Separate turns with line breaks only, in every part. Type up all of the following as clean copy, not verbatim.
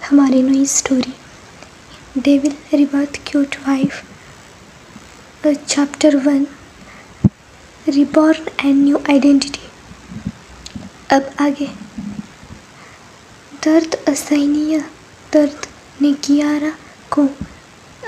हमारी नई story devil rebirth cute wife chapter 1 reborn and new identity. अब आगे। दर्द, असहनीय दर्द ने कियारा को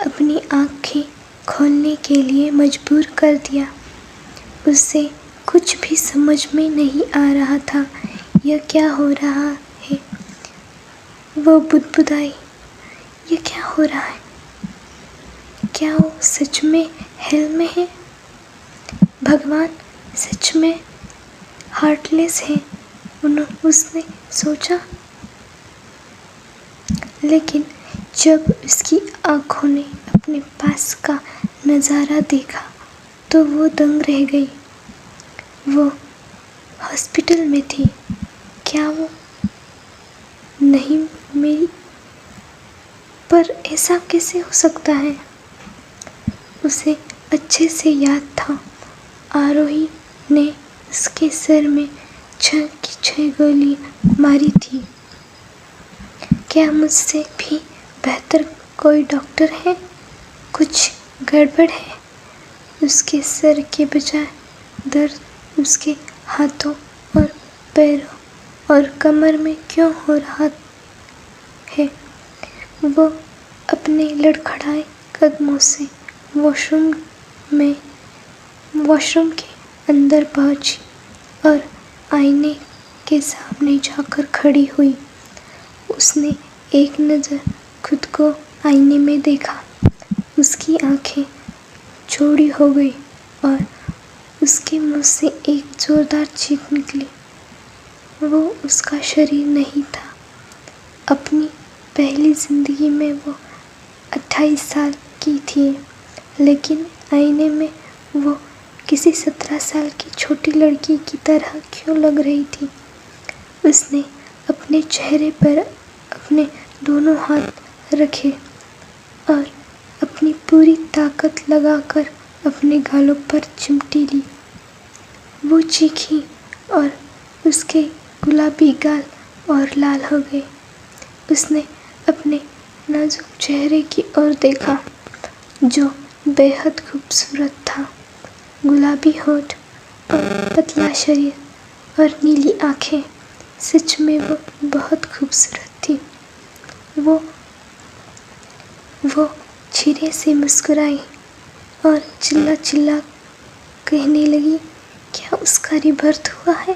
अपनी आँखें खोलने के लिए मजबूर कर दिया। उसे कुछ भी समझ में नहीं आ रहा था, यह क्या हो रहा है। वो बुदबुदाई, ये क्या हो रहा है? क्या वो सच में हेल में है? भगवान सच में हार्टलेस है, उसने सोचा। लेकिन जब उसकी आँखों ने अपने पास का नज़ारा देखा तो वो दंग रह गई। वो हॉस्पिटल में थी। क्या वो नहीं मेरी? पर ऐसा कैसे हो सकता है? उसे अच्छे से याद था, आरोही ने उसके सर में 6 की 6 गोली मारी थी। क्या मुझसे भी बेहतर कोई डॉक्टर है? कुछ गड़बड़ है। उसके सर के बजाय दर्द उसके हाथों और पैरों और कमर में क्यों हो रहा है? वो अपने लड़खड़ाए कदमों से वॉशरूम के अंदर पहुंची और आईने के सामने जाकर खड़ी हुई। उसने एक नज़र खुद को आईने में देखा। उसकी आंखें चौड़ी हो गई और उसके मुंह से एक जोरदार चीख निकली। वो उसका शरीर नहीं था। अपनी पहली ज़िंदगी में वो 28 साल की थी, लेकिन आईने में वो किसी 17 साल की छोटी लड़की की तरह क्यों लग रही थी? उसने अपने चेहरे पर अपने दोनों हाथ रखे और अपनी पूरी ताकत लगाकर अपने गालों पर चिमटी ली। वो चीखी और उसके गुलाबी गाल और लाल हो गए। उसने अपने नाजुक चेहरे की ओर देखा, जो बेहद खूबसूरत था। गुलाबी होंठ और पतला शरीर और नीली आँखें, सच में वो बहुत खूबसूरत थी। वो धीरे से मुस्कुराई और चिल्ला कहने लगी, क्या उसका रिबर्थ हुआ है?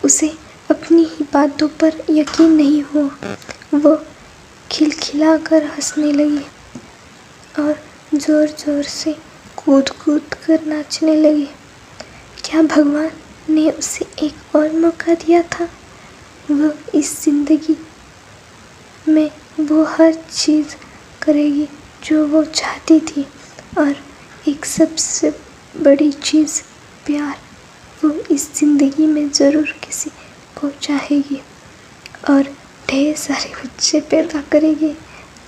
उसे अपनी ही बातों पर यकीन नहीं हुआ। वो खिलखिलाकर हंसने लगी और जोर से कूद कर नाचने लगी। क्या भगवान ने उसे एक और मौका दिया था? वो इस जिंदगी में वो हर चीज़ करेगी जो वो चाहती थी, और एक सबसे बड़ी चीज़, प्यार, वो इस ज़िंदगी में ज़रूर किसी को चाहेगी और ढेर सारे बच्चे पैदा करेगी।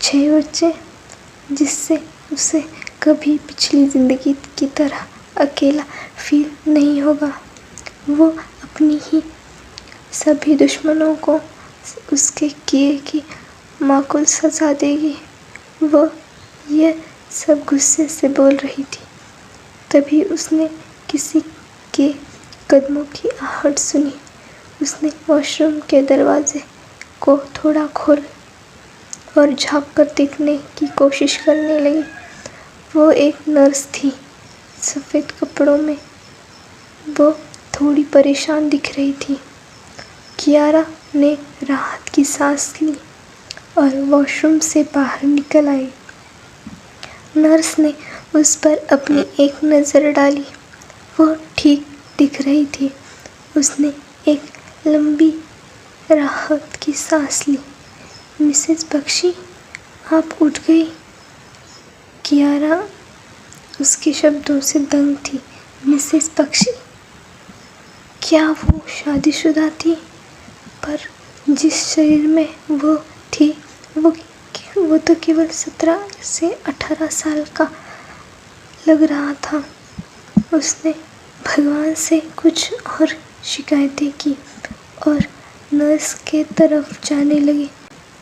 6 बच्चे, जिससे उसे कभी पिछली ज़िंदगी की तरह अकेला फील नहीं होगा। वो अपनी ही सभी दुश्मनों को उसके किए की माकूल सज़ा देगी। वो ये सब गुस्से से बोल रही थी। तभी उसने किसी के कदमों की आहट सुनी। उसने वॉशरूम के दरवाजे को थोड़ा खोल और झाँक कर देखने की कोशिश करने लगी। वो एक नर्स थी, सफ़ेद कपड़ों में। वो थोड़ी परेशान दिख रही थी। कियारा ने राहत की सांस ली और वॉशरूम से बाहर निकल आई। नर्स ने उस पर अपनी एक नज़र डाली। वो ठीक दिख रही थी। उसने एक लंबी राहत की सांस ली। मिसेस बख्शी, आप उठ गई? कियारा उसके शब्दों से दंग थी। मिसेस बख्शी? क्या वो शादीशुदा थी? पर जिस शरीर में वो थी, वो तो केवल 17 से 18 साल का लग रहा था। उसने भगवान से कुछ और शिकायतें की और नर्स के तरफ जाने लगी।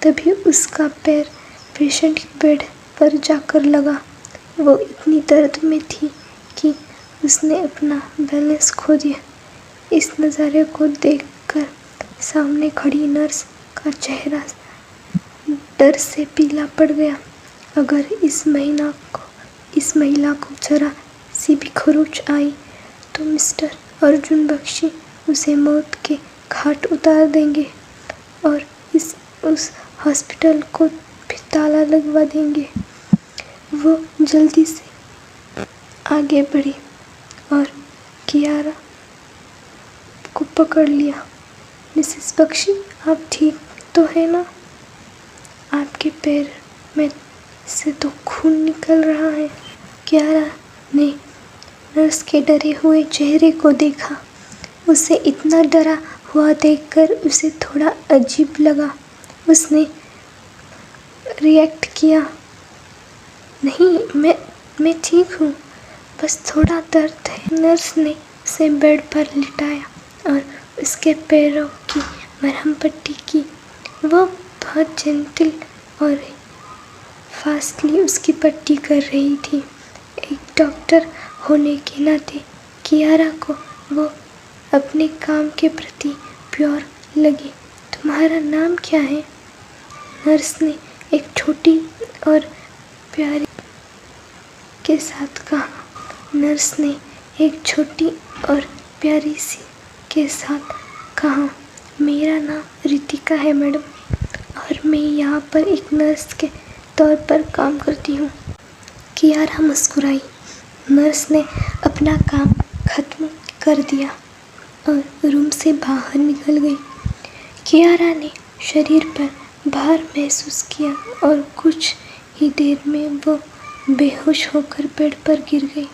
तभी उसका पैर पेशेंट के बेड पर जाकर लगा। वो इतनी दर्द में थी कि उसने अपना बैलेंस खो दिया। इस नज़ारे को देखकर सामने खड़ी नर्स का चेहरा डर से पीला पड़ गया। अगर इस महिला को जरा सी भी खरोंच आई तो मिस्टर अर्जुन बख्शी उसे मौत के घाट उतार देंगे और उस हॉस्पिटल को भी ताला लगवा देंगे। वो जल्दी से आगे बढ़ी और कियारा को पकड़ लिया। मिसेस बख्शी, आप ठीक तो है ना? आपके पैर में से तो खून निकल रहा है। कियारा ने नर्स के डरे हुए चेहरे को देखा। उसे इतना डरा हुआ देखकर उसे थोड़ा अजीब लगा। उसने रिएक्ट किया, नहीं, मैं ठीक हूँ, बस थोड़ा दर्द है। नर्स ने उसे बेड पर लिटाया और उसके पैरों की मरहम पट्टी की। वो बहुत जेंटल और फास्टली उसकी पट्टी कर रही थी। एक डॉक्टर होने के नाते कियारा को वो अपने काम के प्रति प्योर लगी। तुम्हारा नाम क्या है? नर्स ने एक छोटी और प्यारी के साथ कहा। नर्स ने एक छोटी और प्यारी सी के साथ कहा, मेरा नाम रितिका है मैडम, और मैं यहाँ पर एक नर्स के तौर पर काम करती हूँ। कियारा मुस्कुराई। नर्स ने अपना काम खत्म कर दिया और रूम से बाहर निकल गई। कियारा ने शरीर पर भार महसूस किया और कुछ ही देर में वो बेहोश होकर बेड पर गिर गई।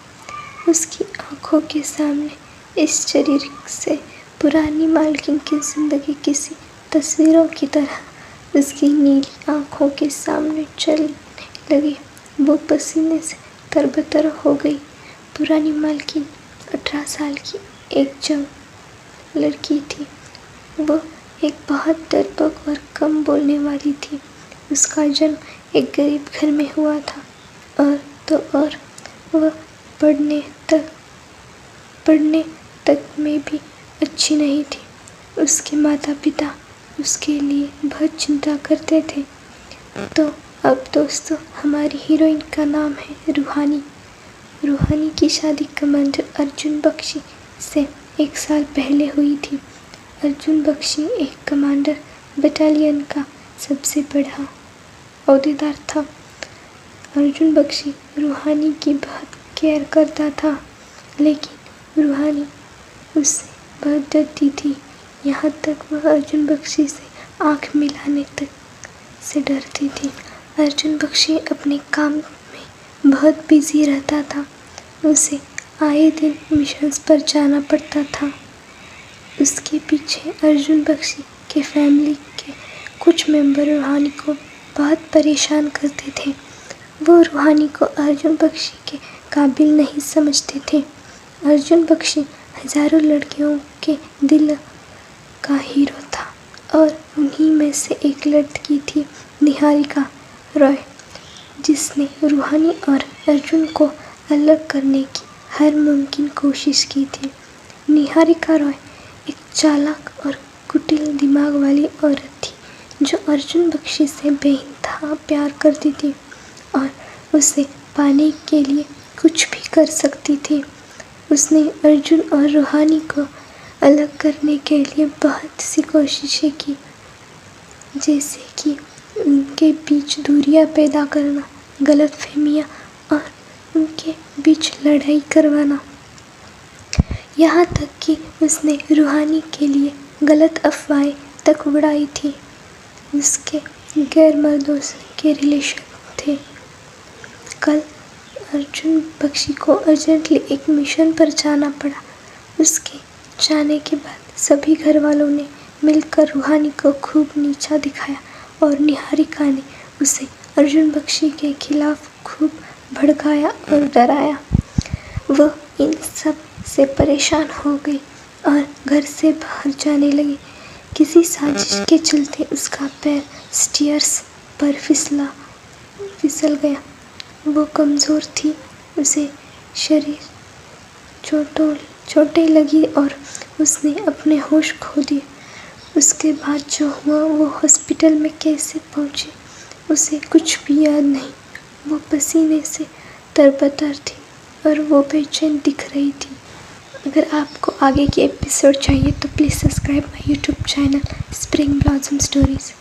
उसकी आंखों के सामने इस शरीर से पुरानी मालकिन की जिंदगी किसी तस्वीरों की तरह उसकी नीली आंखों के सामने चलने लगी। वो पसीने से तरबतर हो गई। पुरानी मालकिन 18 साल की एक जंग लड़की थी। वो एक बहुत डरपोक और कम बोलने वाली थी। उसका जन्म एक गरीब घर में हुआ था और वह पढ़ने तक में भी अच्छी नहीं थी। उसके माता पिता उसके लिए बहुत चिंता करते थे। तो अब दोस्तों, हमारी हीरोइन का नाम है रूहानी। रूहानी की शादी कमांडर अर्जुन बख्शी से 1 साल पहले हुई थी। अर्जुन बख्शी एक कमांडर बटालियन का सबसे बड़ा ओहदेदार था। अर्जुन बख्शी रूहानी की बहुत केयर करता था, लेकिन रूहानी उससे बहुत डरती थी। यहाँ तक वह अर्जुन बख्शी से आँख मिलाने तक से डरती थी। अर्जुन बख्शी अपने काम में बहुत बिजी रहता था। उसे आए दिन मिशंस पर जाना पड़ता था। उसके पीछे अर्जुन बख्शी के फैमिली के कुछ मेंबर रूहानी को बहुत परेशान करते थे। वो रूहानी को अर्जुन बख्शी के काबिल नहीं समझते थे। अर्जुन बख्शी हजारों लड़कियों के दिल का हीरो था और उन्हीं में से एक लड़की थी निहारिका रॉय, जिसने रूहानी और अर्जुन को अलग करने की हर मुमकिन कोशिश की थी। निहारिका रॉय एक चालाक और कुटिल दिमाग वाली औरत थी जो अर्जुन बख्शी से बेइंतहा प्यार करती थी और उसे पाने के लिए कुछ भी कर सकती थी। उसने अर्जुन और रूहानी को अलग करने के लिए बहुत सी कोशिशें की, जैसे कि उनके बीच दूरियां पैदा करना, गलतफहमियां और उनके बीच लड़ाई करवाना। यहाँ तक कि उसने रूहानी के लिए गलत अफवाहें तक उड़ाई थी। उसके गैर मर्दों के रिलेशन थे। कल अर्जुन बख्शी को अर्जेंटली एक मिशन पर जाना पड़ा। उसके जाने के बाद सभी घर वालों ने मिलकर रूहानी को खूब नीचा दिखाया और निहारिका ने उसे अर्जुन बख्शी के खिलाफ खूब भड़काया और डराया। वह इन सब से परेशान हो गई और घर से बाहर जाने लगी। किसी साजिश के चलते उसका पैर स्टेयर्स पर फिसल गया। वो कमज़ोर थी, उसे शरीर चोटें लगी और उसने अपने होश खो दिए। उसके बाद जो हुआ वो हॉस्पिटल में कैसे पहुंची उसे कुछ भी याद नहीं। वो पसीने से तरबतर थी और वो बेचैन दिख रही थी। अगर आपको आगे के एपिसोड चाहिए तो please subscribe my YouTube channel spring blossom stories.